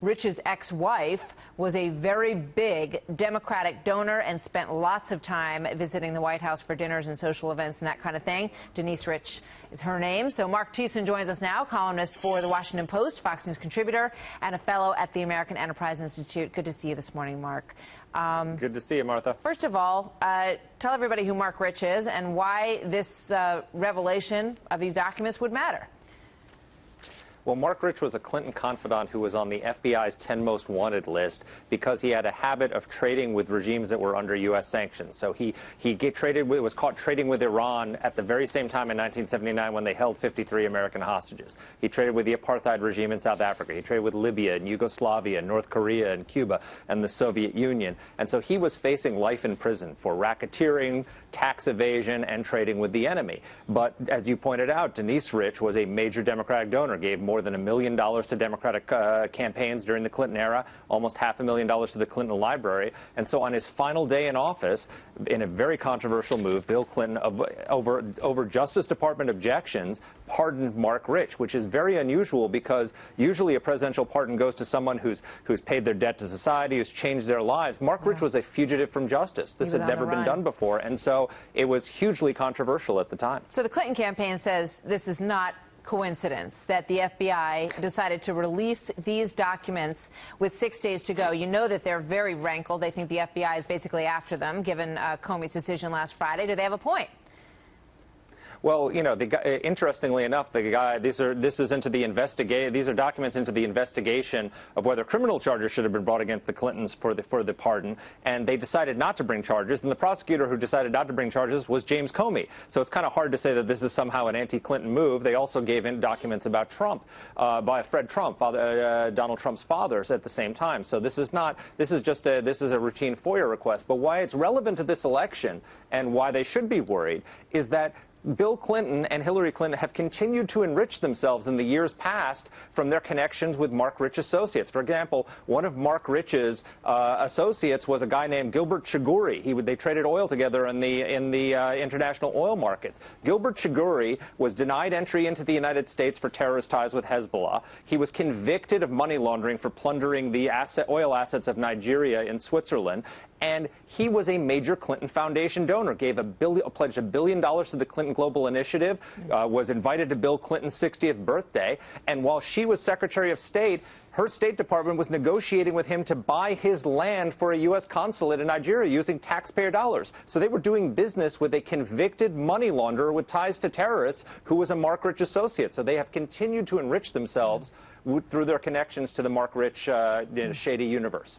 Rich's ex-wife was a very big Democratic donor and spent lots of time visiting the White House for dinners and social events and that kind of thing. Denise Rich is her name. So Marc Thiessen joins us now, columnist for The Washington Post, Fox News contributor, and a fellow at the American Enterprise Institute. Good to see you this morning, Marc. Good to see you, Martha. First of all, tell everybody who Marc Rich is and why this revelation of these documents would matter. Well, Marc Rich was a Clinton confidant who was on the FBI's 10 most wanted list because he had a habit of trading with regimes that were under U.S. sanctions. So he was caught trading with Iran at the very same time in 1979 when they held 53 American hostages. He traded with the apartheid regime in South Africa. He traded with Libya and Yugoslavia, North Korea and Cuba and the Soviet Union. And so he was facing life in prison for racketeering, tax evasion, and trading with the enemy. But as you pointed out, Denise Rich was a major Democratic donor, gave more than $1 million to Democratic campaigns during the Clinton era, almost $500,000 to the Clinton Library. And so on his final day in office, in a very controversial move, Bill Clinton, over Justice Department objections, pardoned Marc Rich, which is very unusual because usually a presidential pardon goes to someone who's paid their debt to society, who's changed their lives. Marc Rich was a fugitive from justice. This had never been done before, and so it was hugely controversial at the time. So the Clinton campaign says this is not coincidence that the FBI decided to release these documents with 6 days to go. You know that they're very rankled. They think the FBI is basically after them, given Comey's decision last Friday. Do they have a point? Well, you know, interestingly enough, these are documents into the investigation of whether criminal charges should have been brought against the Clintons for the pardon, and they decided not to bring charges. And the prosecutor who decided not to bring charges was James Comey. So it's kind of hard to say that this is somehow an anti-Clinton move. They also gave in documents about Trump by Fred Trump, Donald Trump's father, at the same time. So this is a routine FOIA request. But why it's relevant to this election and why they should be worried is that Bill Clinton and Hillary Clinton have continued to enrich themselves in the years past from their connections with Marc Rich associates. For example, one of Marc Rich's associates was a guy named Gilbert Chagoury. They traded oil together in the international oil markets. Gilbert Chagoury was denied entry into the United States for terrorist ties with Hezbollah. He was convicted of money laundering for plundering the oil assets of Nigeria in Switzerland. And he was a major Clinton Foundation donor, pledged $1 billion to the Clinton Global Initiative, was invited to Bill Clinton's 60th birthday. And while she was Secretary of State, her State Department was negotiating with him to buy his land for a U.S. consulate in Nigeria using taxpayer dollars. So they were doing business with a convicted money launderer with ties to terrorists who was a Marc Rich associate. So they have continued to enrich themselves through their connections to the Marc Rich shady universe.